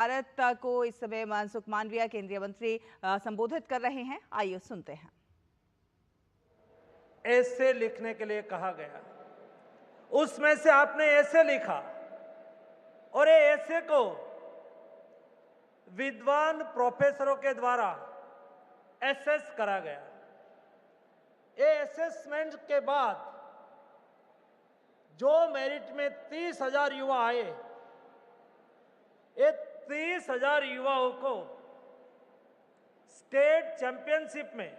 भारत को इस समय मनसुख मांडविया केंद्रीय मंत्री संबोधित कर रहे हैं। आइए सुनते हैं। ऐसे लिखने के लिए कहा गया, उसमें से आपने ऐसे लिखा और ये ऐसे को विद्वान प्रोफेसरों के द्वारा एसेस करा गया। ये असेसमेंट के बाद जो मेरिट में 30,000 युवा आए, ये 30,000 युवाओं को स्टेट चैंपियनशिप में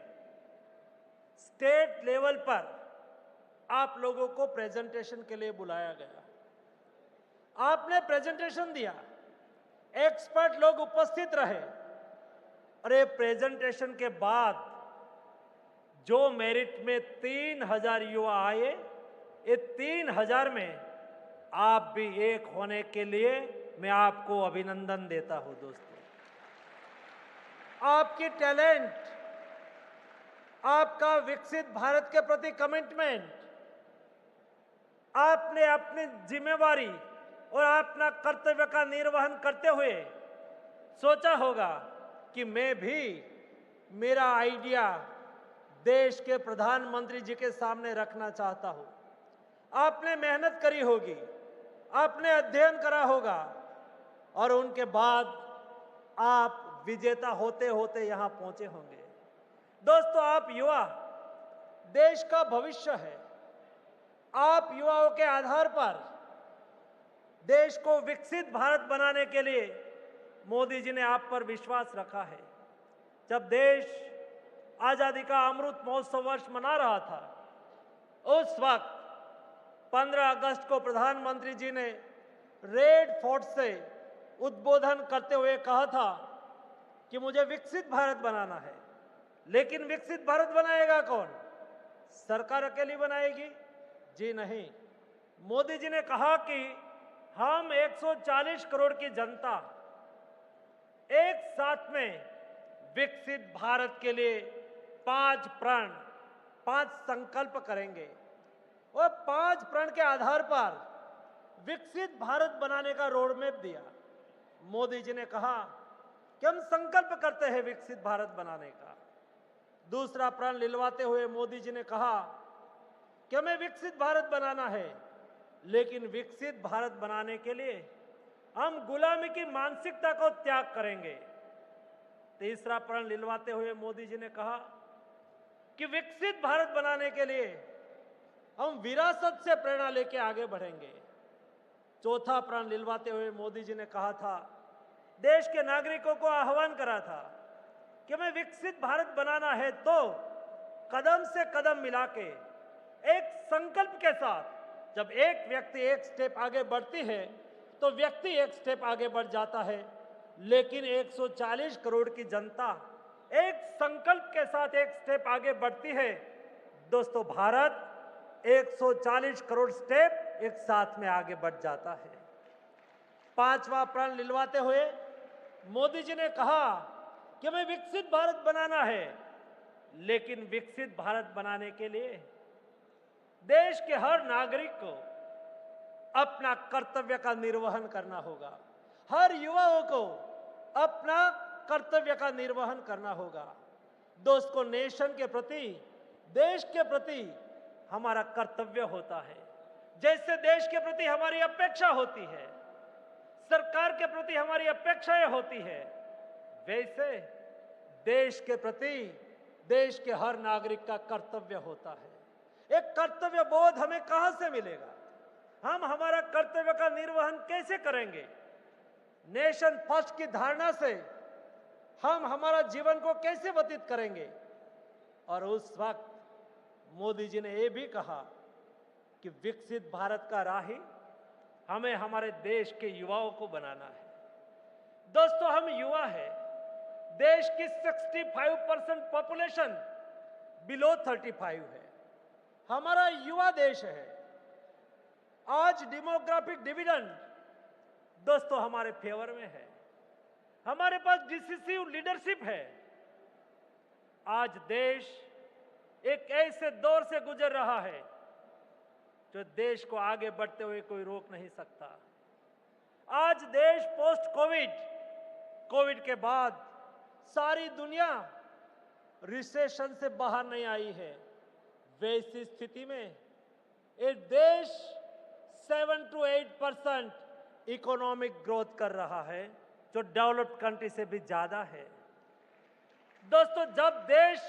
स्टेट लेवल पर आप लोगों को प्रेजेंटेशन के लिए बुलाया गया। आपने प्रेजेंटेशन दिया, एक्सपर्ट लोग उपस्थित रहे और ये प्रेजेंटेशन के बाद जो मेरिट में 3,000 युवा आए, ये 3,000 में आप भी एक होने के लिए मैं आपको अभिनंदन देता हूं। दोस्तों, आपकी टैलेंट, आपका विकसित भारत के प्रति कमिटमेंट, आपने अपनी जिम्मेवारी और अपना कर्तव्य का निर्वहन करते हुए सोचा होगा कि मैं भी मेरा आइडिया देश के प्रधानमंत्री जी के सामने रखना चाहता हूं। आपने मेहनत करी होगी, आपने अध्ययन करा होगा और उनके बाद आप विजेता होते होते यहां पहुंचे होंगे। दोस्तों, आप युवा देश का भविष्य है। आप युवाओं के आधार पर देश को विकसित भारत बनाने के लिए मोदी जी ने आप पर विश्वास रखा है। जब देश आजादी का अमृत महोत्सव वर्ष मना रहा था, उस वक्त 15 अगस्त को प्रधानमंत्री जी ने रेड फोर्ट से उद्बोधन करते हुए कहा था कि मुझे विकसित भारत बनाना है। लेकिन विकसित भारत बनाएगा कौन? सरकार अकेली बनाएगी? जी नहीं। मोदी जी ने कहा कि हम 140 करोड़ की जनता एक साथ में विकसित भारत के लिए 5 प्रण, 5 संकल्प करेंगे और 5 प्रण के आधार पर विकसित भारत बनाने का रोड मैप दिया। मोदी जी ने कहा कि हम संकल्प करते हैं विकसित भारत बनाने का। दूसरा प्रण लिलवाते हुए मोदी जी ने कहा कि हमें विकसित भारत बनाना है, लेकिन विकसित भारत बनाने के लिए हम गुलामी की मानसिकता को त्याग करेंगे। तीसरा प्रण लिलवाते हुए मोदी जी ने कहा कि विकसित भारत बनाने के लिए हम विरासत से प्रेरणा लेके आगे बढ़ेंगे। चौथा प्रण लिलवाते हुए मोदी जी ने कहा था, देश के नागरिकों को आह्वान करा था कि हमें विकसित भारत बनाना है तो कदम से कदम मिला के एक संकल्प के साथ जब एक व्यक्ति एक स्टेप आगे बढ़ती है तो व्यक्ति एक स्टेप आगे बढ़ जाता है। लेकिन 140 करोड़ की जनता एक संकल्प के साथ एक स्टेप आगे बढ़ती है। दोस्तों, भारत 140 करोड़ स्टेप एक साथ में आगे बढ़ जाता है। पांचवा प्रण लिलवाते हुए मोदी जी ने कहा कि हमें विकसित भारत बनाना है, लेकिन विकसित भारत बनाने के लिए देश के हर नागरिक को अपना कर्तव्य का निर्वहन करना होगा। हर युवाओं को अपना कर्तव्य का निर्वहन करना होगा। दोस्तों, नेशन के प्रति, देश के प्रति हमारा कर्तव्य होता है। जैसे देश के प्रति हमारी अपेक्षा होती है, सरकार के प्रति हमारी अपेक्षाएं होती है, वैसे देश के प्रति देश के हर नागरिक का कर्तव्य होता है। एक कर्तव्य बोध हमें कहां से मिलेगा? हम हमारा कर्तव्य का निर्वहन कैसे करेंगे? नेशन फर्स्ट की धारणा से हम हमारा जीवन को कैसे व्यतीत करेंगे? और उस वक्त मोदी जी ने यह भी कहा कि विकसित भारत का राही हमें हमारे देश के युवाओं को बनाना है। दोस्तों, हम युवा हैं। देश की 65% पॉपुलेशन बिलो 35 है। हमारा युवा देश है। आज डेमोग्राफिक डिविडेंड दोस्तों हमारे फेवर में है। हमारे पास डिसिसिव लीडरशिप है। आज देश एक ऐसे दौर से गुजर रहा है जो देश को आगे बढ़ते हुए कोई रोक नहीं सकता। आज देश पोस्ट कोविड कोविड के बाद सारी दुनिया रिसेशन से बाहर नहीं आई है। वैसी स्थिति में ये देश 7 to 8% इकोनॉमिक ग्रोथ कर रहा है, जो डेवलप्ड कंट्री से भी ज्यादा है। दोस्तों, जब देश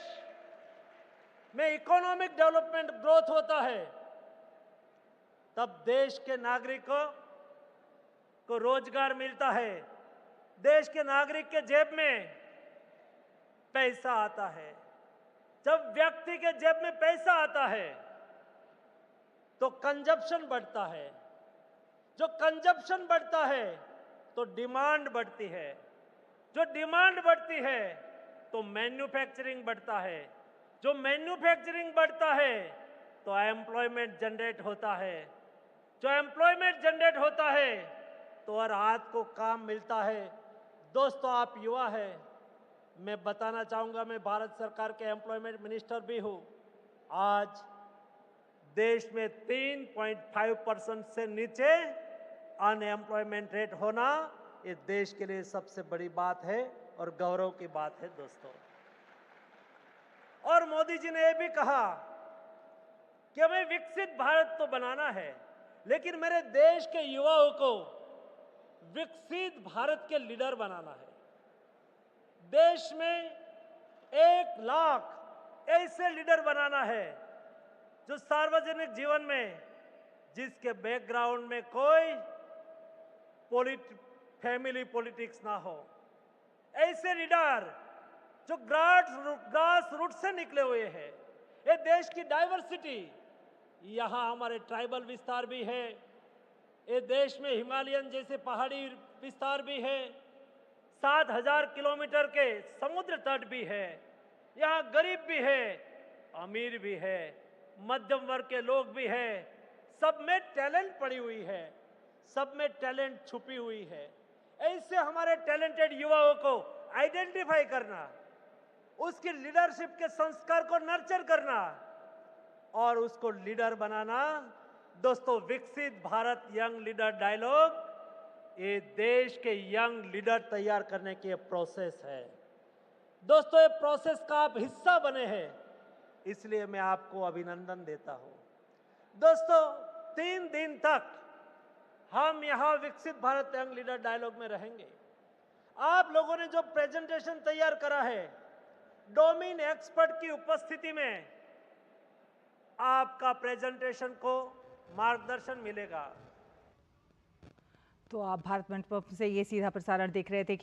में इकोनॉमिक डेवलपमेंट ग्रोथ होता है, तब देश के नागरिकों को रोजगार मिलता है, देश के नागरिक के जेब में पैसा आता है। जब व्यक्ति के जेब में पैसा आता है तो कंजप्शन बढ़ता है, जो कंजप्शन बढ़ता है तो डिमांड बढ़ती है, जो डिमांड बढ़ती है तो मैन्युफैक्चरिंग बढ़ता है, जो मैन्युफैक्चरिंग बढ़ता है तो एम्प्लॉयमेंट जनरेट होता है, जो एम्प्लॉयमेंट जनरेट होता है तो हर हाथ को काम मिलता है। दोस्तों, आप युवा हैं, मैं बताना चाहूंगा, मैं भारत सरकार के एम्प्लॉयमेंट मिनिस्टर भी हूं। आज देश में 3.5% से नीचे अनएम्प्लॉयमेंट रेट होना ये देश के लिए सबसे बड़ी बात है और गौरव की बात है दोस्तों। और मोदी जी ने यह भी कहा कि हमें विकसित भारत तो बनाना है, लेकिन मेरे देश के युवाओं को विकसित भारत के लीडर बनाना है। देश में 1 लाख ऐसे लीडर बनाना है जो सार्वजनिक जीवन में, जिसके बैकग्राउंड में कोई फैमिली पॉलिटिक्स ना हो, ऐसे लीडर जो ग्रास रूट से निकले हुए हैं। ये देश की डाइवर्सिटी, यहाँ हमारे ट्राइबल विस्तार भी है, ये देश में हिमालयन जैसे पहाड़ी विस्तार भी है, 7,000 किलोमीटर के समुद्र तट भी है, यहाँ गरीब भी है, अमीर भी है, मध्यम वर्ग के लोग भी हैं। सब में टैलेंट पड़ी हुई है, सब में टैलेंट छुपी हुई है। ऐसे हमारे टैलेंटेड युवाओं को आइडेंटिफाई करना, उसकी लीडरशिप के संस्कार को नर्चर करना और उसको लीडर बनाना। दोस्तों, विकसित भारत यंग लीडर डायलॉग ये देश के यंग लीडर तैयार करने की प्रोसेस है। दोस्तों, ये प्रोसेस का आप हिस्सा बने हैं, इसलिए मैं आपको अभिनंदन देता हूं। दोस्तों, 3 दिन तक हम यहां विकसित भारत यंग लीडर डायलॉग में रहेंगे। आप लोगों ने जो प्रेजेंटेशन तैयार करा है, डोमेन एक्सपर्ट की उपस्थिति में आपका प्रेजेंटेशन को मार्गदर्शन मिलेगा। तो आप भारत मंच पर से ये सीधा प्रसारण देख रहे थे।